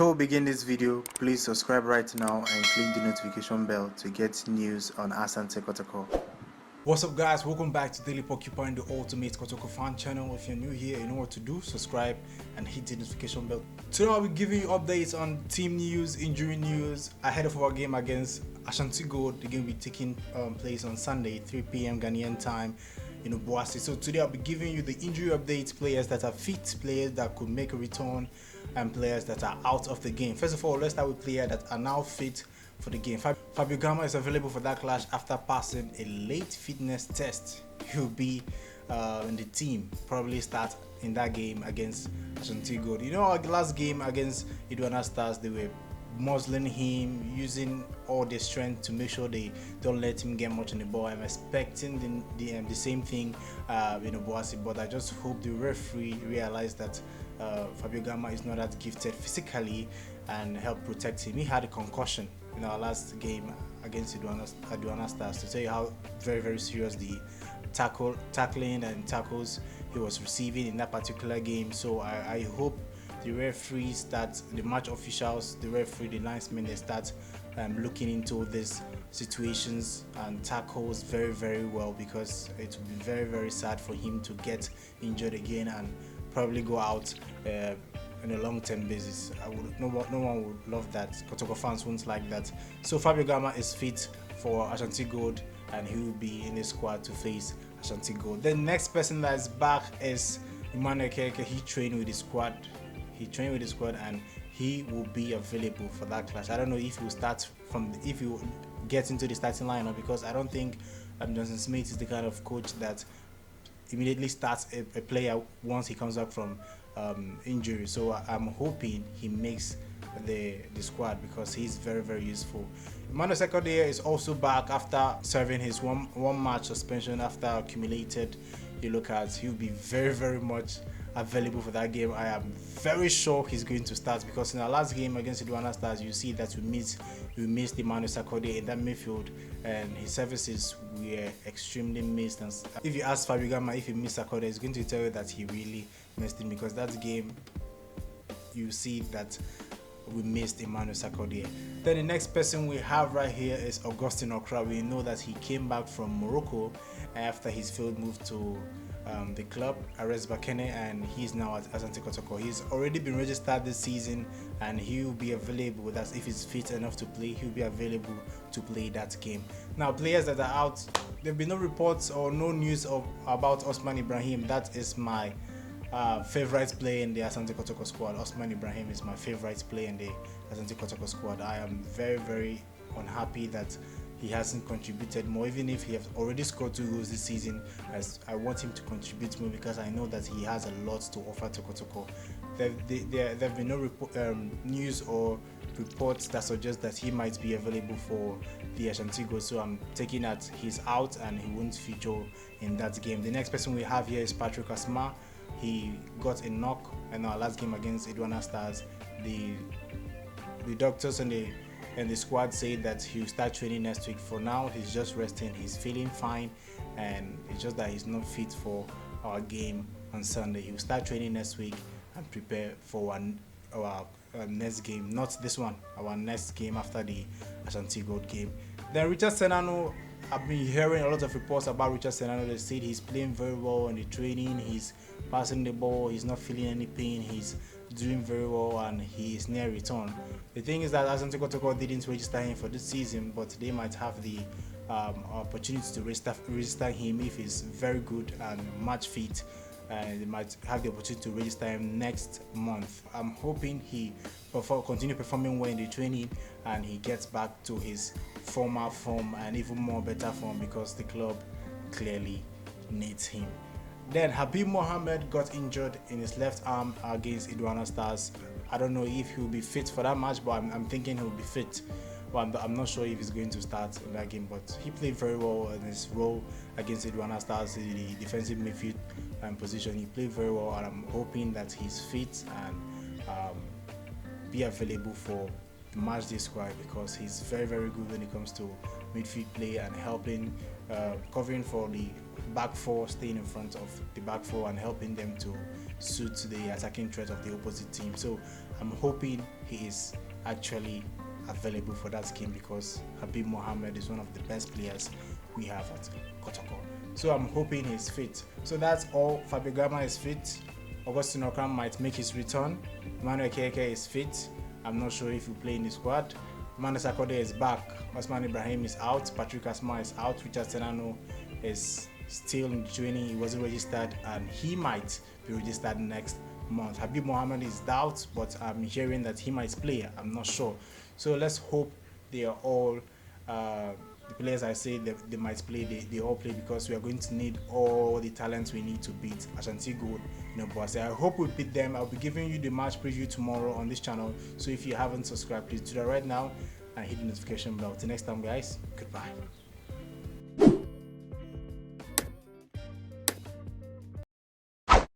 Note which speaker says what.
Speaker 1: Before we begin this video, please subscribe right now and click the notification bell to get news on Asante Kotoko.
Speaker 2: What's up guys, welcome back to Daily Porcupine, the ultimate Kotoko fan channel. If you're new here, you know what to do, subscribe and hit the notification bell. Today I'll be giving you updates on team news, injury news, ahead of our game against Ashantigold. The game will be taking place on Sunday, 3 p.m. Ghanaian time in Obuasi. So today I'll be giving you the injury updates, players that are fit, players that could make a return, and players that are out of the game. First of all, let's start with players that are now fit for the game. Fabio Gama is available for that clash after passing a late fitness test. He'll be in the team, probably start in that game against Ashantigold. You know, our last game against Idwana Stars, they were muzzling him, using all their strength to make sure they don't let him get much on the ball. I'm expecting the same thing in Obuasi, but I just hope the referee realized that Fabio Gama is not that gifted physically and help protect him. He had a concussion in our last game against Idwana Stars, to tell you how very serious the tackling and tackles he was receiving in that particular game. So I hope the referees, the match officials, the referee, the linesmen, they start looking into these situations and tackles very well, because it would be very sad for him to get injured again and probably go out on a long-term basis. No one would love that. Kotoko fans won't like that. So Fabio Gama is fit for Ashantigold and he will be in the squad to face Ashantigold. The next person that is back is Emmanuel Keke. He trained with the squad. And he will be available for that clash. I don't know if he will start if he will get into the starting lineup, because I don't think Johnson Smith is the kind of coach that immediately starts a player once he comes back from injury. So I'm hoping he makes the squad, because he's very useful. Emmanuel Sekodia is also back after serving his one match suspension after accumulated. You look at, he'll be very much available for that game. I am very sure he's going to start, because in our last game against Idwana Stars, you see that we missed Emmanuel Sekodia in that midfield, and his services were extremely missed. And if you ask Fabio Gama if he missed Sekodia, he's going to tell you that he really missed him, because that game you see that we missed Emmanuel Sekodia. Then the next person we have right here is Augustine Okra. We know that he came back from Morocco after his failed move to the club Ares Bakene, and he's now at Asante Kotoko. He's already been registered this season and he will be available with us. If he's fit enough to play, he'll be available to play that game. Now, players that are out, there have been no reports or no news about Osman Ibrahim. That is my favorite player in the Asante Kotoko squad. Osman Ibrahim is my favorite player in the Asante Kotoko squad. I am very unhappy that he hasn't contributed more, even if he has already scored 2 goals this season. As I want him to contribute more, because I know that he has a lot to offer to Kotoko. There have been no news or reports that suggest that he might be available for the Ashantigold, so I'm taking that he's out and he won't feature in that game. The next person we have here is Patrick Asma. He got a knock in our last game against Idwana Stars. The doctors and the squad say that he'll start training next week. For now, he's just resting. He's feeling fine, and it's just that he's not fit for our game on Sunday. He'll start training next week and prepare for our next game. Not this one, our next game after the Ashantigold game. Then Richard Senano. I've been hearing a lot of reports about Richard Senano. They said he's playing very well in the training, he's passing the ball, he's not feeling any pain, he's doing very well, and he is near return. The thing is that Asante Kotoko didn't register him for this season, but they might have the opportunity to register him if he's very good and match fit. They might have the opportunity to register him next month. I'm hoping he continue performing well in the training and he gets back to his former form and even more better form, because the club clearly needs him. Then Habib Mohammed got injured in his left arm against Idwana Stars. I don't know if he'll be fit for that match, but I'm thinking he'll be fit. But I'm not sure if he's going to start in that game, but he played very well in his role against Idwana Stars in the defensive midfield position. He played very well, and I'm hoping that he's fit and be available for the matchday squad, because he's very good when it comes to midfield play and helping covering for the back four, staying in front of the back four and helping them to suit the attacking threat of the opposite team. So I'm hoping he is actually available for that game, because Habib Mohammed is one of the best players we have at Kotoko. So I'm hoping he's fit. So that's all. Fabio Gama is fit. Augustine Okram might make his return. Emmanuel Keke is fit. I'm not sure if he will play in the squad. Emmanuel Sakode is back. Osman Ibrahim is out. Patrick Asma is out. Richard Tenano is still in training. He wasn't registered and he might be registered next month. Habib Mohammed is doubt, but I'm hearing that he might play. I'm not sure. So let's hope they are all the players I say they might play, they all play, because we are going to need all the talents we need to beat Ashantigold. But I hope we beat them. I'll be giving you the match preview tomorrow on this channel. So if you haven't subscribed, please do that right now and hit the notification bell. Till next time, guys. Goodbye.